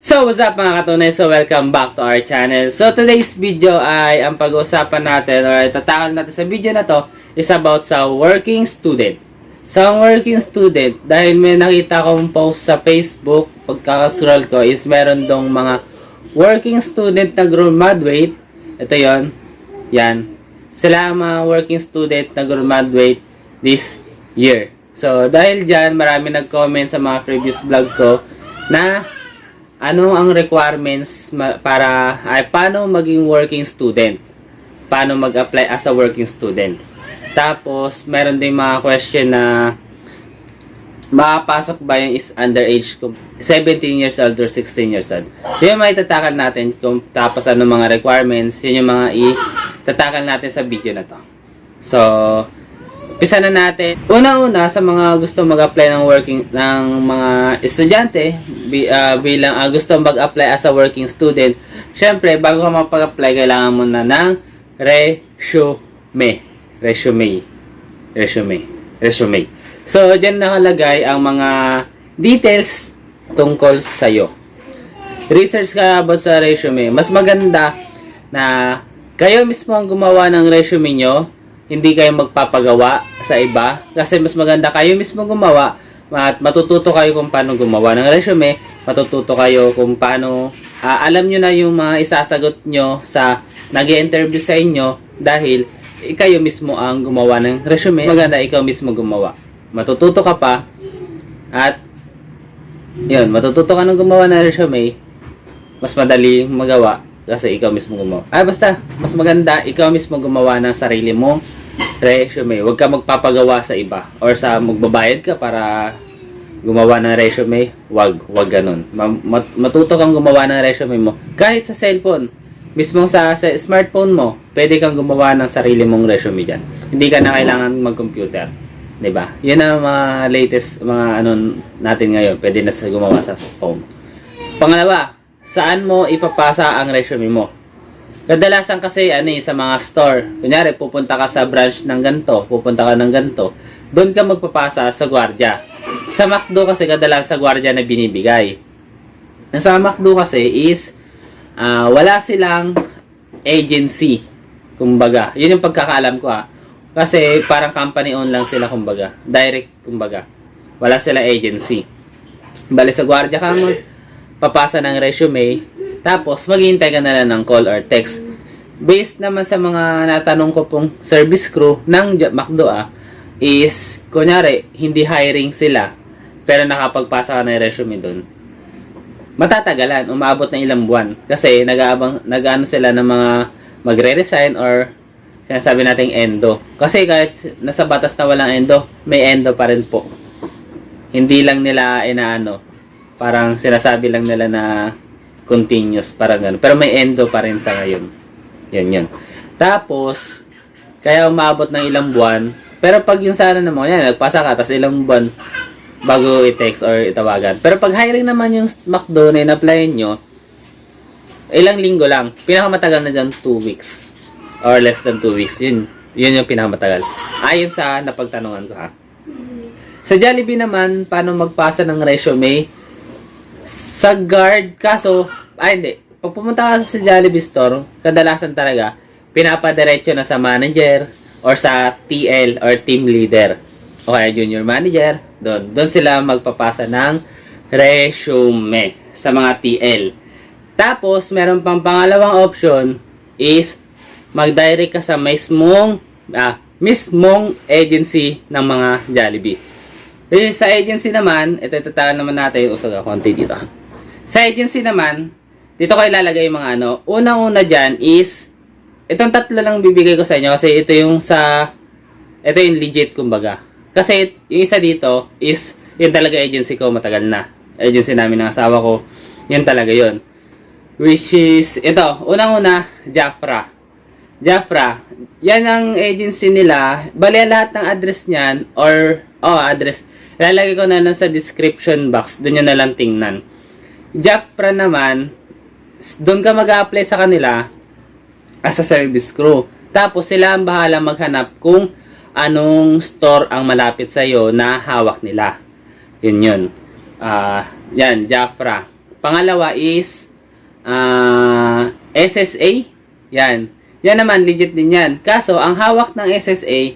So, what's up mga katunay? So, welcome back to our channel. So, today's video ay ang pag-uusapan natin or tatakal natin sa video na to is about sa working student. Sa working student, dahil may nakita kong post sa Facebook, pagkakascroll ko is meron dong mga working student na graduate. Ito yon, yan. Sila ang mga working student na graduate this year. So, dahil dyan, marami nag-comment sa mga previous vlog ko na ano ang requirements para paano maging working student? Paano mag-apply as a working student? Tapos, meron din mga question na makapasok ba yung is underage 17 years old or 16 years old? Yun yung maitatakal natin kung tapos ano mga requirements. Yun yung mga itatakal natin sa video na to. So, umpisa na natin. Una-una sa mga gusto mag-apply ng working ng mga estudyante bilang gusto mag-apply as a working student. Syempre, bago ka mag-apply, kailangan mo na ng resume. So, dyan nakalagay ang mga details tungkol sa'yo. Research ka about sa resume. Mas maganda na kayo mismo ang gumawa ng resume nyo, hindi kayo magpapagawa sa iba. Kasi mas maganda kayo mismo gumawa at matututo kayo kung paano gumawa ng resume. Matututo kayo kung paano alam nyo na yung mga isasagot nyo sa nag-i-interview sa inyo dahil kayo mismo ang gumawa ng resume. Maganda ikaw mismo gumawa. Matututo ka pa at yun, matututo ka ng gumawa ng resume. Mas madali magawa kasi ikaw mismo gumawa. Basta, mas maganda ikaw mismo gumawa ng sarili mong resume. Huwag ka magpapagawa sa iba or sa magbabayad ka para gumawa ng resume. Huwag ganun. Matuto kang gumawa ng resume mo. Kahit sa cellphone, mismo sa smartphone mo, pwede kang gumawa ng sarili mong resume dyan. Hindi ka na kailangan mag-computer. Diba? Yan ang mga latest, mga natin ngayon. Pwede na gumawa sa phone. Pangalawa, saan mo ipapasa ang resume mo? Kadalasan kasi sa mga store. Kunyari, pupunta ka sa branch ng ganito, pupunta ka ng ganito, doon ka magpapasa sa gwardiya. Sa McDo kasi kadalasan sa gwardiya na binibigay. Sa McDo kasi is wala silang agency. Kumbaga, yun yung pagkakaalam ko Kasi parang company owned lang sila kumbaga. Direct kumbaga. Wala sila agency. Bali sa gwardiya ka papasa ng resume, tapos maghihintay ka na lang ng call or text. Based naman sa mga natanong ko pong service crew ng McDo is, kunyari, hindi hiring sila, pero nakapagpasa ka ng resume doon. Matatagalan, umabot ng ilang buwan. Kasi nag-ano sila ng mga magre-resign or sinasabi nating endo. Kasi kahit nasa batas na walang endo, may endo pa rin po. Hindi lang nila parang sinasabi lang nila na continuous, parang gano'n. Pero may endo pa rin sa ngayon. Yun. Tapos, kaya umabot ng ilang buwan. Pero pag yung sana naman, nagpasa ka, tapos ilang buwan bago i-text or itawagan. Pero pag hiring naman yung McDo na in-apply nyo, ilang linggo lang. Pinakamatagal na dyan, 2 weeks. Or less than 2 weeks. Yun yung pinakamatagal. Ayon sa napagtanungan ko Sa Jollibee naman, paano magpasa ng resume? Sa guard, kaso, hindi. Pag pumunta ka sa Jollibee store, kadalasan talaga, pinapadiretso na sa manager or sa TL or team leader. O kaya junior manager, doon sila magpapasa ng resume sa mga TL. Tapos, meron pang pangalawang option is mag-direct ka sa mismong agency ng mga Jollibee. Sa agency naman, ito tatakan naman natin, usag ako konti dito. Sa agency naman, dito ko ilalagay yung mga unang-una dyan is, itong tatlo lang bibigay ko sa inyo kasi ito yung legit kumbaga. Kasi yung isa dito is, yun talaga agency ko, matagal na. Agency namin ng asawa ko, yun talaga yun. Which is, ito, unang-una, Jafra, yan ang agency nila. Bali lahat ng address niyan address. Ilalagay ko na lang sa description box. Doon nyo na lang tingnan. Jafra naman, doon ka mag-apply sa kanila as a service crew. Tapos sila ang bahala maghanap kung anong store ang malapit sa iyo na hawak nila. Yun. Yan, Jafra. Pangalawa is SSA. Yan. Yan naman, legit din yan. Kaso, ang hawak ng SSA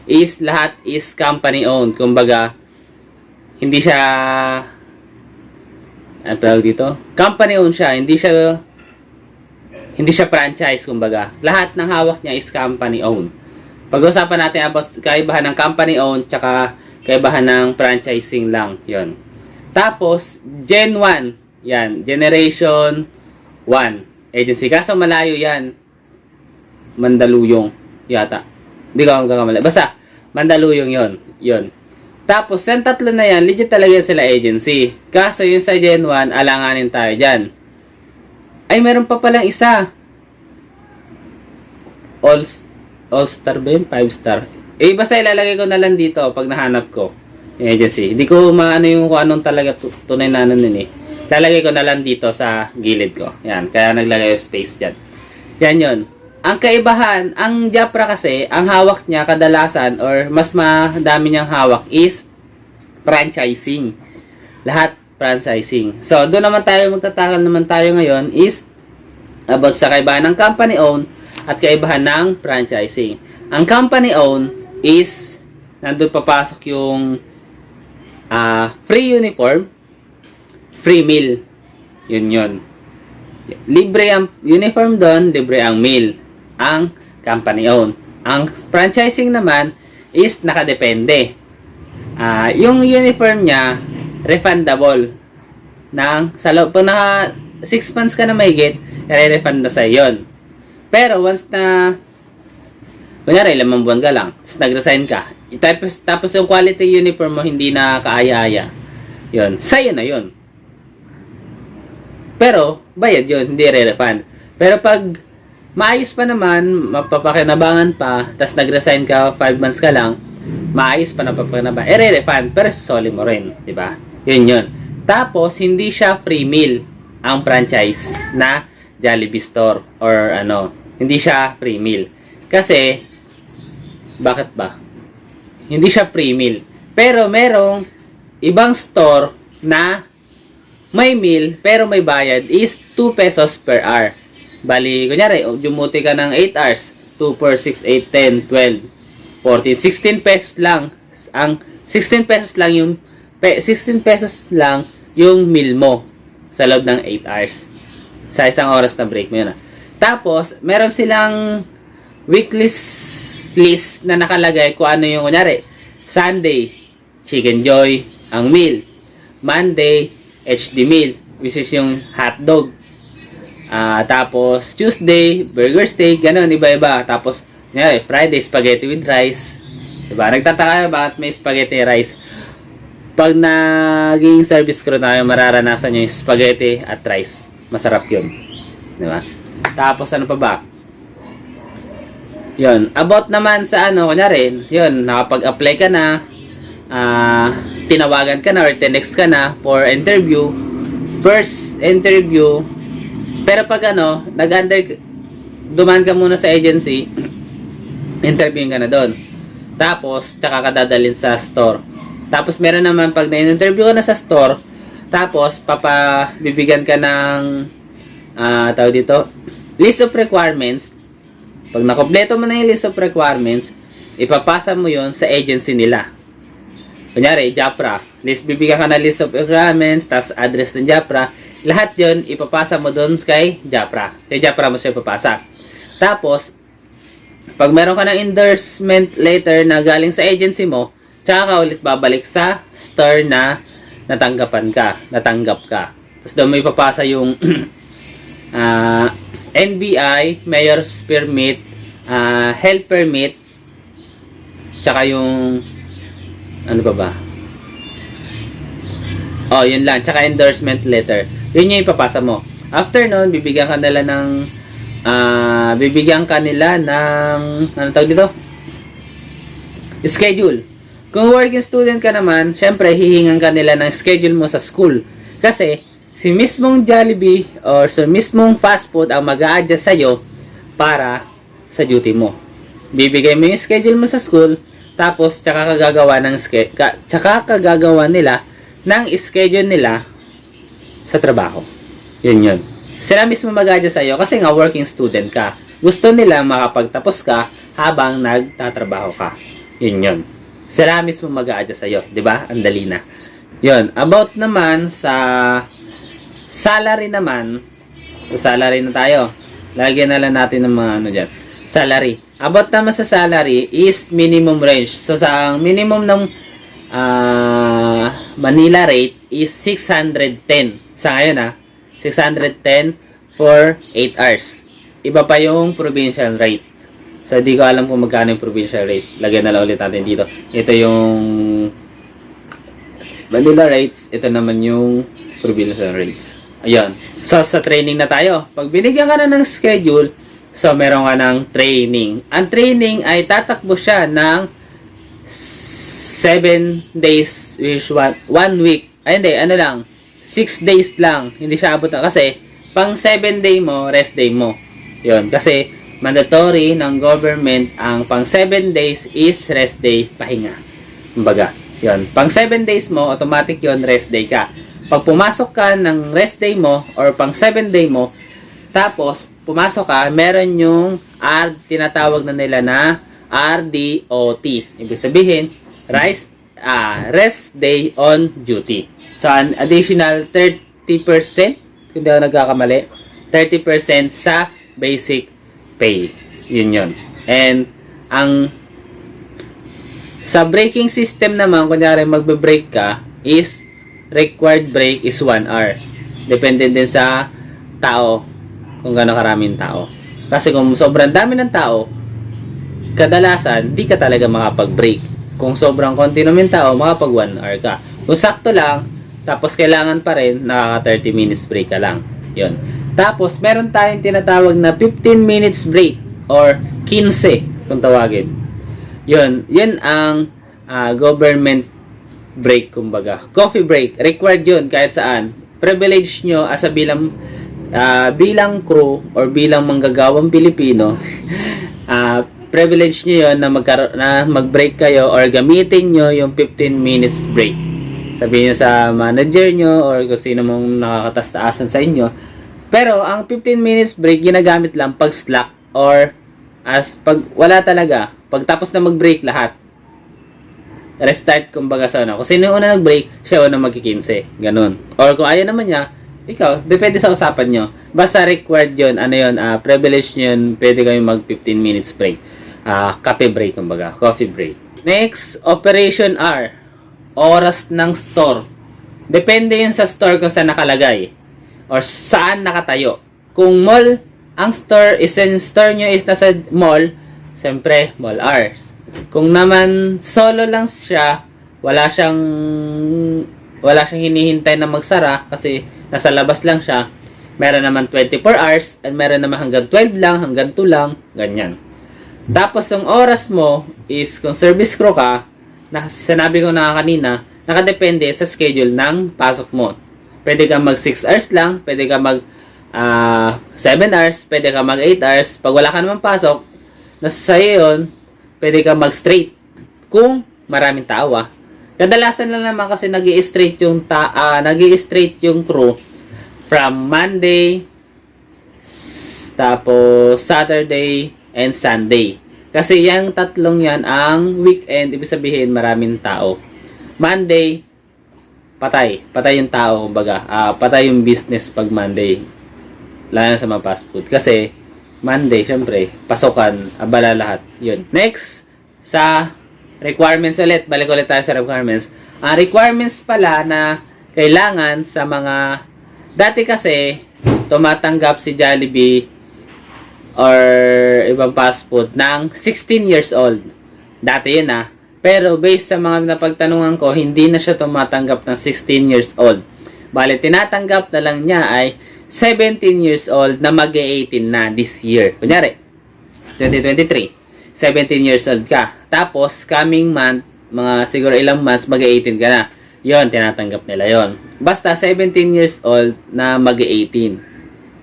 is lahat is company owned. Kumbaga, hindi siya ano tawag dito? Company owned siya. Hindi siya franchise, kumbaga. Lahat ng hawak niya is company owned. Pag-usapan natin about kaibahan ng company owned tsaka kaibahan ng franchising lang. Yon. Tapos, Gen 1. Yan. Generation 1. Agency. Kaso malayo yan. Mandaluyong. Yata. Hindi ko magkakamali. Basta, Mandaluyong yon. Tapos, yung tatlo na yan, legit talaga sila agency. Kaso, yung sa Gen 1, alanganin tayo dyan. Ay, meron pa palang isa. All-star ba yun? 5-star. Basta ilalagay ko na lang dito pag nahanap ko yung agency. Hindi ko maano yung kung anong talaga tunay na ano nun eh. Lalagay ko na lang dito sa gilid ko. Yan. Kaya naglagay yung space dyan. Yan yun. Ang kaibahan, ang Japra kasi, ang hawak niya kadalasan or mas madami niyang hawak is franchising. Lahat franchising. So, doon naman tayo magtatakal naman tayo ngayon is about sa kaibahan ng company owned at kaibahan ng franchising. Ang company owned is nandun papasok yung free uniform, free meal. Yun. Libre ang uniform doon, libre ang meal. Ang company owned. Ang franchising naman is nakadepende. Yung uniform niya, refundable. Sa loob, pag naka 6 months ka na mahigit, i-refund na sa'yo yun. Pero once na, kunyari, 5 buwan ka lang, tapos nag-resign ka, tapos yung quality uniform mo hindi na kaaya-aya, yun, sa'yo na yun. Pero, bayad yun, hindi re-refund. Pero pag maayos pa naman, mapapakinabangan pa, tapos nag-resign ka, 5 months ka lang, maayos pa na papakinabangan, re-refund, pero sasoli mo rin, di ba? Yun. Tapos, hindi siya free meal ang franchise na Jollibee store or ano, hindi siya free meal. Kasi, bakit ba? Hindi siya free meal. Pero merong ibang store na may meal pero may bayad is 2 pesos per hour. Bali, kunyari, dumuti ka ng 8 hours, 2 per 6, 8, 10, 12, 14, 16 pesos lang. Ang 16 pesos lang yung 16 pesos lang yung meal mo sa loob ng 8 hours. Sa isang oras na break mo yun. Tapos, meron silang weekly list na nakalagay kung ano yung, kunyari, Sunday, Chicken Joy, ang meal. Monday, HD meal, which is yung hotdog. Tapos, Tuesday, burger steak, ganun, iba-iba. Tapos, kunyari, Friday, spaghetti with rice. Diba? Nagtataka bakit may spaghetti rice. Pag naging service crew na yung mararanasan nyo yung spaghetti at rice. Masarap yun. Diba? Tapos, ano pa ba? Yun. About naman sa ano, kunyari, yun, nakapag-apply ka na, tinawagan ka na or tinext ka na for interview. First interview, pero pag ano, dumaan ka muna sa agency, interviewin ka na doon. Tapos, tsaka ka dadalhin sa store. Tapos, meron naman pag na-interview ka na sa store, tapos, bibigyan ka ng, tawag dito, list of requirements. Pag nakompleto mo na yung list of requirements, ipapasa mo yon sa agency nila. Kunyari, Japra. Bibigyan ka na list of requirements, tapos address ng Japra. Lahat yon ipapasa mo doon kay Japra. Kay Japra mo siya ipapasa. Tapos, pag meron ka ng endorsement letter na galing sa agency mo, tsaka ka ulit babalik sa store na natanggap ka. Tapos doon mo ipapasa yung NBI, Mayor's Permit, Health Permit, tsaka yung ano ba? Yun lang. Tsaka endorsement letter. Yun yung ipapasa mo. After nun, bibigyan ka nila ng ano tawag dito? Schedule. Kung working student ka naman, syempre, hihingan ka nila ng schedule mo sa school. Kasi, si mismong Jollibee or sa mismong fast food ang mag-a-adjust sa'yo para sa duty mo. Bibigay mo yung schedule mo sa school, tapos tsaka kagagawa nila ng schedule nila sa trabaho. Yun. Sila mismo mag-adjust sa'yo kasi nga working student ka. Gusto nila makapagtapos ka habang nagtatrabaho ka. Yun. Sila mismo mag-adjust sa'yo. Diba? Ang dali na. Yun. About naman sa salary naman. Sa salary na tayo. Lagyan na lang natin ng mga ano dyan. Salary. About naman sa salary is minimum range. So, sa minimum ng Manila rate is 610. Sa ngayon 610 for 8 hours. Iba pa yung provincial rate. So, di ko alam kung magkano yung provincial rate. Lagyan na lang ulit natin dito. Ito yung Manila rates. Ito naman yung provincial rates. Ayun. So, sa training na tayo. Pag binigyan ka na ng schedule, so, meron ka ng training. Ang training ay tatakbo siya ng 7 days, which 1 week. Ay, hindi. Ano lang. 6 days lang. Hindi siya abot na. Kasi, pang 7 day mo, rest day mo. Yun. Kasi, mandatory ng government, ang pang 7 days is rest day, pahinga. Kumbaga. Yun. Pang 7 days mo, automatic yun, rest day ka. Pag pumasok ka ng rest day mo, or pang 7 day mo, tapos, pumasok ka, meron yung tinatawag na nila na RDOT. Ibig sabihin, rest day on duty. So, an additional 30%, kung di ako nagkakamali, 30% sa basic pay. Yun. And, sa braking system naman, kunyari magbe-brake ka, is required brake is 1 hour. Depende din sa tao, kung gano'ng karaming tao. Kasi kung sobrang dami ng tao, kadalasan, di ka talaga makapag-brake. Kung sobrang konti naman tao, makapag 1 hour ka. Kung sakto lang, tapos kailangan pa rin, nakaka 30 minutes break ka lang. Yun. Tapos, meron tayong tinatawag na 15 minutes break or 15 kung tawagin. Yun ang government break, kumbaga. Coffee break, required yun kahit saan. Privilege nyo as a bilang crew or bilang manggagawang Pilipino, privilege nyo yun na mag-break kayo or gamitin nyo yung 15 minutes break. Sabihin nyo sa manager nyo or kung sino mong nakakatas-taasan sa inyo. Pero, ang 15 minutes break, ginagamit lang pag slack or pag wala talaga. Pag tapos na mag-break lahat. Restart, kumbaga sa ano. Kung sino yung una nag-break, siya una magkikinse. Ganun. Or kung ayaw naman niya, ikaw, depende sa usapan nyo. Basta required yun, privilege yun, pwede kami mag 15 minutes break. Coffee break, kumbaga. Coffee break. Next, operation hour. Oras ng store. Depende yun sa store kung saan nakalagay. Or saan nakatayo. Kung mall, ang store nyo is nasa mall, siyempre, mall hours. Kung naman solo lang siya, wala siyang hinihintay na magsara kasi nasa labas lang siya. Meron naman 24 hours and meron naman hanggang 12 lang, hanggang 2 lang, ganyan. Tapos yung oras mo is kung service crew ka, sinabi ko na kanina, nakadepende sa schedule ng pasok mo. Pwede ka mag 6 hours lang, pwede ka mag 7 hours, pwede ka mag 8 hours. Pag wala ka naman pasok, nasa sa'yo yun, pwede ka mag straight kung maraming tao. Kadalasan lang naman kasi nag-i-straight yung crew from Monday, tapos Saturday, and Sunday. Kasi yung tatlong yan ang weekend, ibig sabihin maraming tao. Monday, patay yung tao, kumbaga. Patay yung business pag Monday. Lalo sa mga fast food. Kasi Monday, syempre, pasokan, abala lahat. Yun. Next, sa requirements ulit. Balik ulit tayo sa requirements. Ang requirements pala na kailangan sa mga... Dati kasi, tumatanggap si Jollibee or ibang fast food ng 16 years old. Dati yun Pero based sa mga napagtanungan ko, hindi na siya tumatanggap ng 16 years old. Bale, tinatanggap na lang niya ay 17 years old na mag-18 na this year. Kunyari, 2023. 17 years old ka. Tapos, coming month, mga siguro ilang months, mag-18 ka na. Yon, tinatanggap nila yon. Basta 17 years old na mag-18.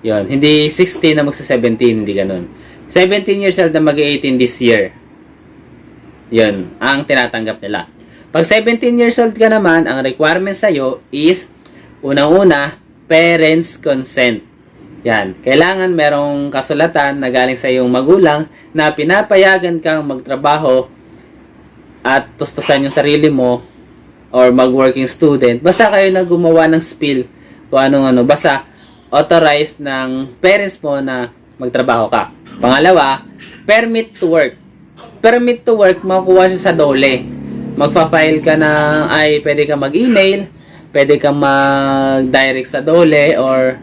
Yon, hindi 16 na magsa-17, hindi ganun. 17 years old na mag-18 this year. Yon, ang tinatanggap nila. Pag 17 years old ka naman, ang requirement sa'yo is, unang-una, parents' consent. Yan. Kailangan merong kasulatan na galing sa iyong magulang na pinapayagan kang magtrabaho at tustusan yung sarili mo or mag-working student. Basta kayo na gumawa ng spill kung anong-ano. Basta authorized ng parents mo na magtrabaho ka. Pangalawa, permit to work. Permit to work, makukuha siya sa DOLE. Magfa-file ka na, pwede ka mag-email, pwede ka mag-direct sa DOLE, or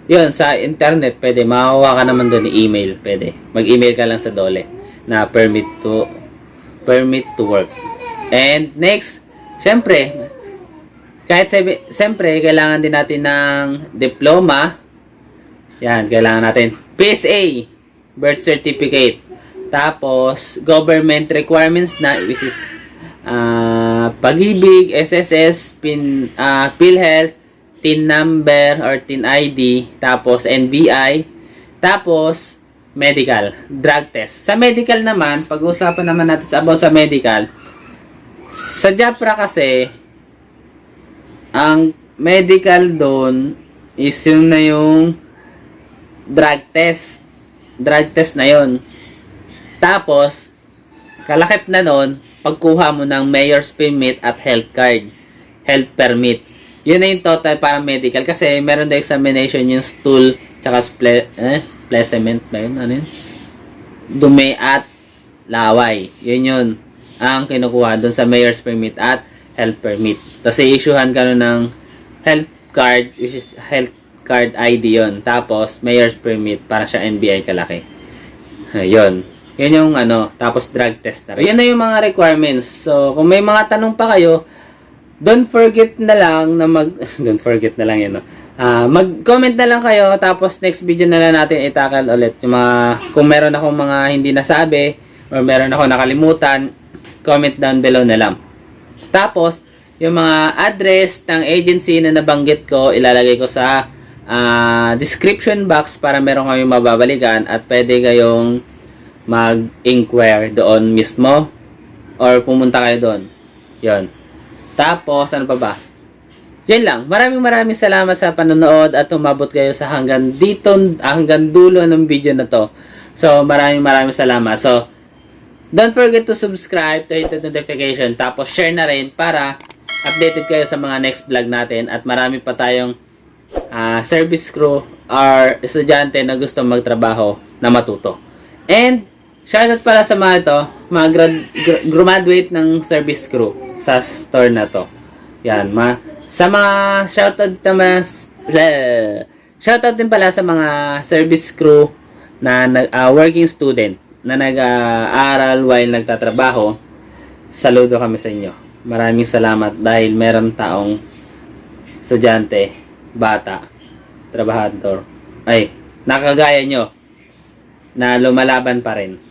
yun, sa internet, pwede. Makakuha ka naman doon email, pwede. Mag-email ka lang sa DOLE na permit to work. And next, syempre, siyempre, kailangan din natin ng diploma. Yan, kailangan natin. PSA, birth certificate. Tapos, government requirements na, which is, Pag-ibig, SSS, PhilHealth, TIN number or TIN ID, tapos NBI, tapos medical, drug test. Sa medical naman, pag-uusapan naman natin about sa medical, sa JAPRA kasi, ang medical doon is yung na yung drug test. Drug test na yon. Tapos, kalakip na nun, pagkuha mo ng mayor's permit at health card, health permit. Yun na yung total para medical. Kasi meron na examination yung stool, tsaka placement ba yun? Ano yun? Dumi at laway. Yun ang kinukuha dun sa mayor's permit at health permit. Tapos i-issuehan ka nun ng health card, which is health card ID yun. Tapos mayor's permit para siya NBI kalaki. Yun. Yun yung tapos drug test na rin. Yan na yung mga requirements. So, kung may mga tanong pa kayo, don't forget na lang na don't forget na lang yun, mag-comment na lang kayo, tapos next video na lang natin itakal ulit yung mga, kung meron akong mga hindi nasabi, or meron ako nakalimutan, comment down below na lang. Tapos, yung mga address ng agency na nabanggit ko, ilalagay ko sa description box para meron kayong mababalikan at pwede kayong mag-inquire doon mismo or pumunta kayo doon. Yon. Tapos, ano pa ba? Yan lang. Maraming salamat sa panonood at umabot kayo sa hanggang dulo ng video na to. So, maraming salamat. So, don't forget to subscribe, to hit the notification, tapos share na rin para updated kayo sa mga next vlog natin at marami pa tayong service crew or estudyante na gusto magtrabaho na matuto. And, shoutout pala sa mga ito, mga graduate ng service crew sa store na to. Yan, sa mga shoutout din pala sa mga service crew na working student na nag-aaral while nagtatrabaho. Saludo kami sa inyo. Maraming salamat dahil meron taong estudyante, bata, trabahador, nakagaya nyo na lumalaban pa rin.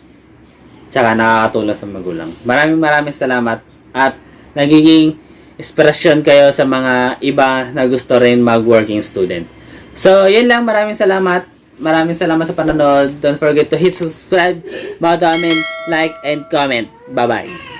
Tsaka nakakatulong sa magulang. Maraming salamat at nagiging inspirasyon kayo sa mga iba na gusto rin mag-working student. So, yun lang. Maraming salamat. Maraming salamat sa panonood. Don't forget to hit subscribe, like, and comment. Bye-bye.